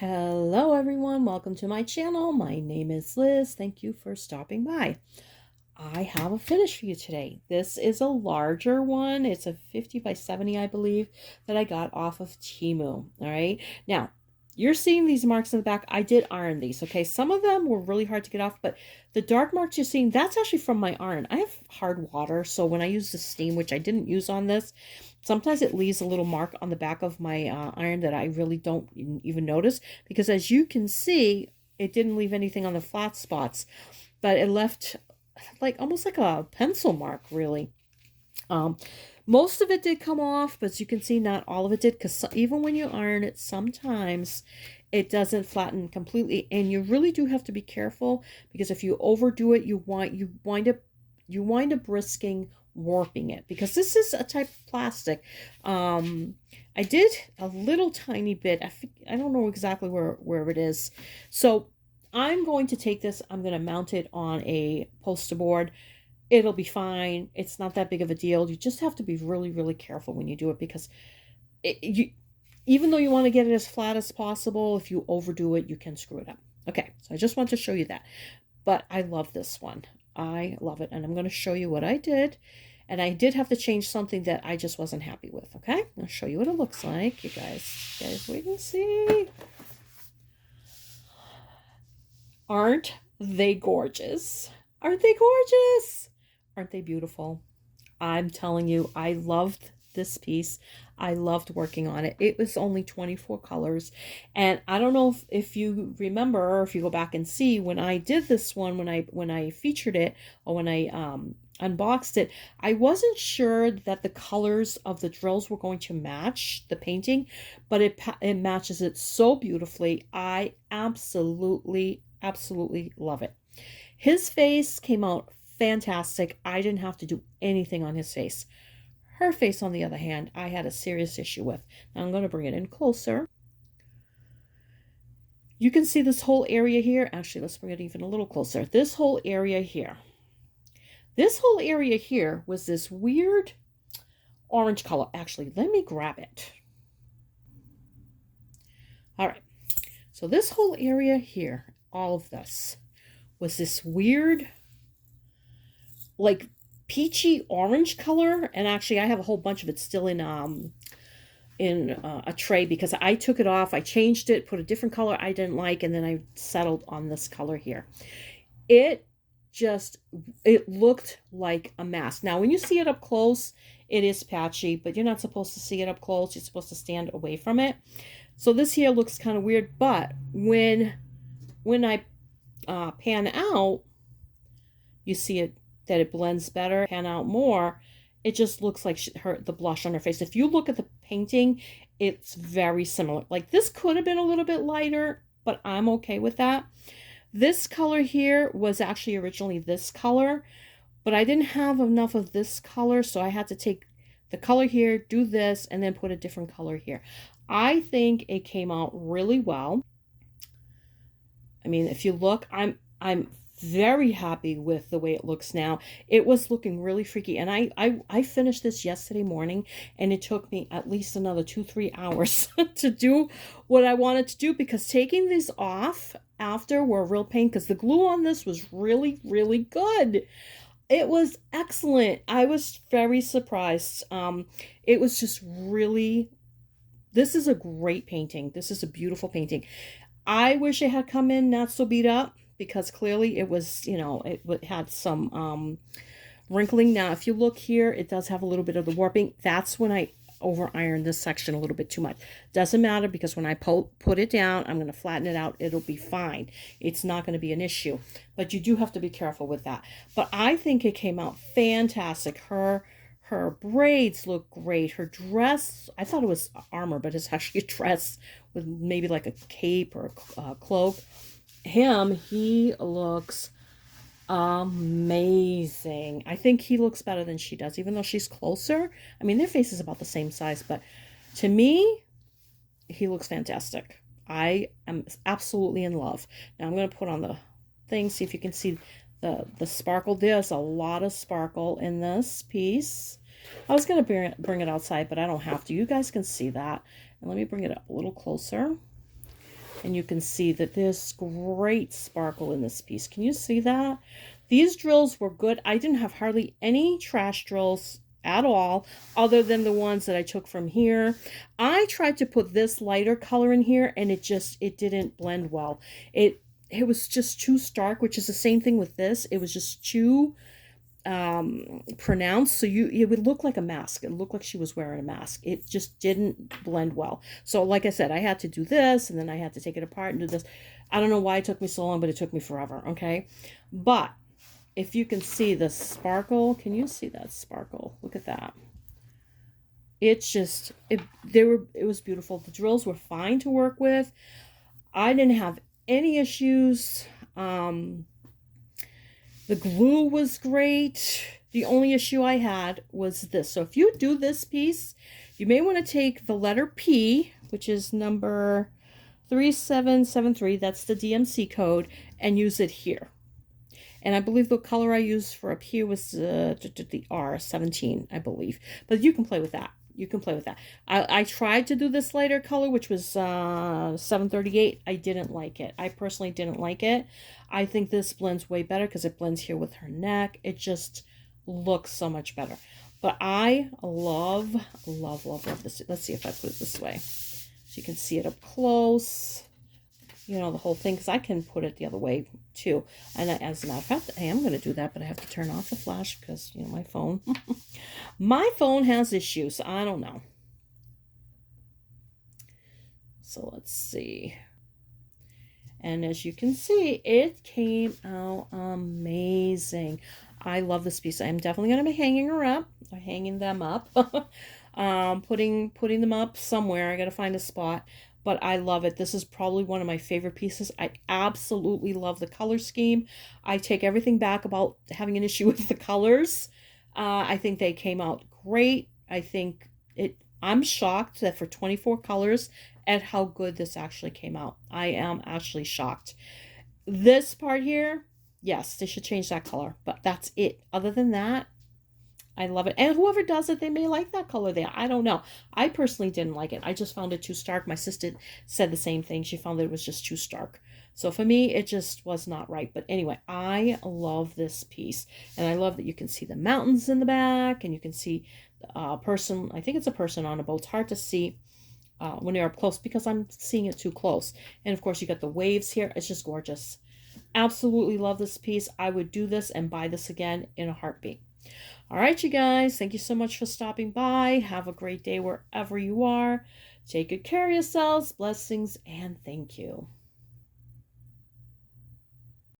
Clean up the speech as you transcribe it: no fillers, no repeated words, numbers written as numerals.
Hello everyone, welcome to my channel. My name is Liz. Thank you for stopping by. I have a finish for you today. This is a larger one. It's a 50 by 70, I believe, that I got off of Temu. All right. Now, you're seeing these marks in the back. I did iron these, okay? Some of them were really hard to get off, but the dark marks you're seeing, that's actually from my iron. I have hard water, so when I use the steam, which I didn't use on this, sometimes it leaves a little mark on the back of my iron that I really don't even notice, because as you can see, it didn't leave anything on the flat spots, but it left like almost like a pencil mark, really. Um, Most of it did come off, but as you can see, not all of it did, because even when you iron it, sometimes it doesn't flatten completely, and you really do have to be careful, because if you overdo it, you wind up risking warping it, because this is a type of plastic. I did a little tiny bit. I don't know exactly where it is, so I'm going to take this. I'm going to mount it on a poster board. It'll be fine. It's not that big of a deal. You just have to be really, really careful when you do it, because even though you want to get it as flat as possible, if you overdo it, you can screw it up. Okay, so I just want to show you that. But I love this one. I love it. And I'm going to show you what I did. And I did have to change something that I just wasn't happy with. Okay, I'll show you what it looks like. You guys wait and see. Aren't they gorgeous? Aren't they gorgeous? Aren't they beautiful? I'm telling you, I loved this piece. I loved working on it. It was only 24 colors. And I don't know if you remember, or if you go back and see, when I did this one, when I featured it, or when I unboxed it, I wasn't sure that the colors of the drills were going to match the painting, but it matches it so beautifully. I absolutely love it. His face came out fantastic. I didn't have to do anything on his face. Her face, on the other hand, I had a serious issue with. Now I'm going to bring it in closer. You can see this whole area here. Actually, let's bring it even a little closer. This whole area here. This whole area here was this weird orange color. Actually, let me grab it. All right. So this whole area here, all of this, was this weird, like peachy orange color. And actually, I have a whole bunch of it still in a tray, because I took it off, I changed it, put a different color I didn't like, and then I settled on this color here. It looked like a mask. Now when you see it up close, it is patchy, but you're not supposed to see it up close. You're supposed to stand away from it. So this here looks kind of weird, but when I pan out, you see it, that it blends better. Pan out more, it just looks like the blush on her face. If you look at the painting, it's very similar. Like, this could have been a little bit lighter, but I'm okay with that. This color here was actually originally this color, but I didn't have enough of this color, so I had to take the color here, do this, and then put a different color here. I think it came out really well. I mean, if you look, I'm very happy with the way it looks now. It was looking really freaky, and I finished this yesterday morning, and it took me at least another 2-3 hours to do what I wanted to do, because taking these off after were a real pain, because the glue on this was really, really good. It was excellent. I was very surprised. It was just really, this is a great painting. This is a beautiful painting. I wish it had come in not so beat up, because clearly it was, it had some wrinkling. Now, if you look here, it does have a little bit of the warping. That's when I over ironed this section a little bit too much. Doesn't matter, because when I put it down, I'm going to flatten it out. It'll be fine. It's not going to be an issue, but you do have to be careful with that. But I think it came out fantastic. Her braids look great. Her dress, I thought it was armor, but it's actually a dress with maybe like a cape or a cloak. He looks amazing. I think he looks better than she does, even though she's closer. I mean, their face is about the same size, but to me, he looks fantastic. I am absolutely in love. Now I'm going to put on the thing, see if you can see the sparkle. There's a lot of sparkle in this piece. I was going to bring it outside, but I don't have to. You guys can see that. And let me bring it up a little closer. And you can see that there's great sparkle in this piece. Can you see that? These drills were good. I didn't have hardly any trash drills at all, other than the ones that I took from here. I tried to put this lighter color in here, and it didn't blend well. It was just too stark, which is the same thing with this. It was just too pronounced, so it would look like a mask. It looked like she was wearing a mask. It just didn't blend well. So like I said, I had to do this, and then I had to take it apart and do this. I don't know why it took me so long, but it took me forever. Okay, but if you can see the sparkle, can you see that sparkle? Look at that. It's just it was beautiful. The drills were fine to work with. I didn't have any issues. The glue was great. The only issue I had was this. So if you do this piece, you may want to take the letter P, which is number 3773, that's the DMC code, and use it here. And I believe the color I used for up here was the R17, I believe. But you can play with that. You can play with that. I tried to do this lighter color, which was 738. I didn't like it. I personally didn't like it. I think this blends way better because it blends here with her neck. It just looks so much better. But I love, love, love, love this. Let's see if I put it this way. So you can see it up close. You know, the whole thing, because I can put it the other way too. And as a matter of fact, I am going to do that, but I have to turn off the flash because, you know, my phone. My phone has issues. I don't know. So let's see. And as you can see, it came out amazing. I love this piece. I'm definitely going to be hanging her up, or hanging them up. Putting them up somewhere. I got to find a spot. But I love it. This is probably one of my favorite pieces. I absolutely love the color scheme. I take everything back about having an issue with the colors. I think they came out great. I'm shocked that for 24 colors at how good this actually came out. I am actually shocked. This part here, yes, they should change that color, but that's it. Other than that, I love it. And whoever does it, they may like that color there. I don't know. I personally didn't like it. I just found it too stark. My sister said the same thing. She found that it was just too stark. So for me, it just was not right. But anyway, I love this piece. And I love that you can see the mountains in the back. And you can see a person. I think it's a person on a boat. It's hard to see when you're up close because I'm seeing it too close. And of course, you got the waves here. It's just gorgeous. Absolutely love this piece. I would do this and buy this again in a heartbeat. All right, you guys, thank you so much for stopping by. Have a great day wherever you are. Take good care of yourselves. Blessings and thank you.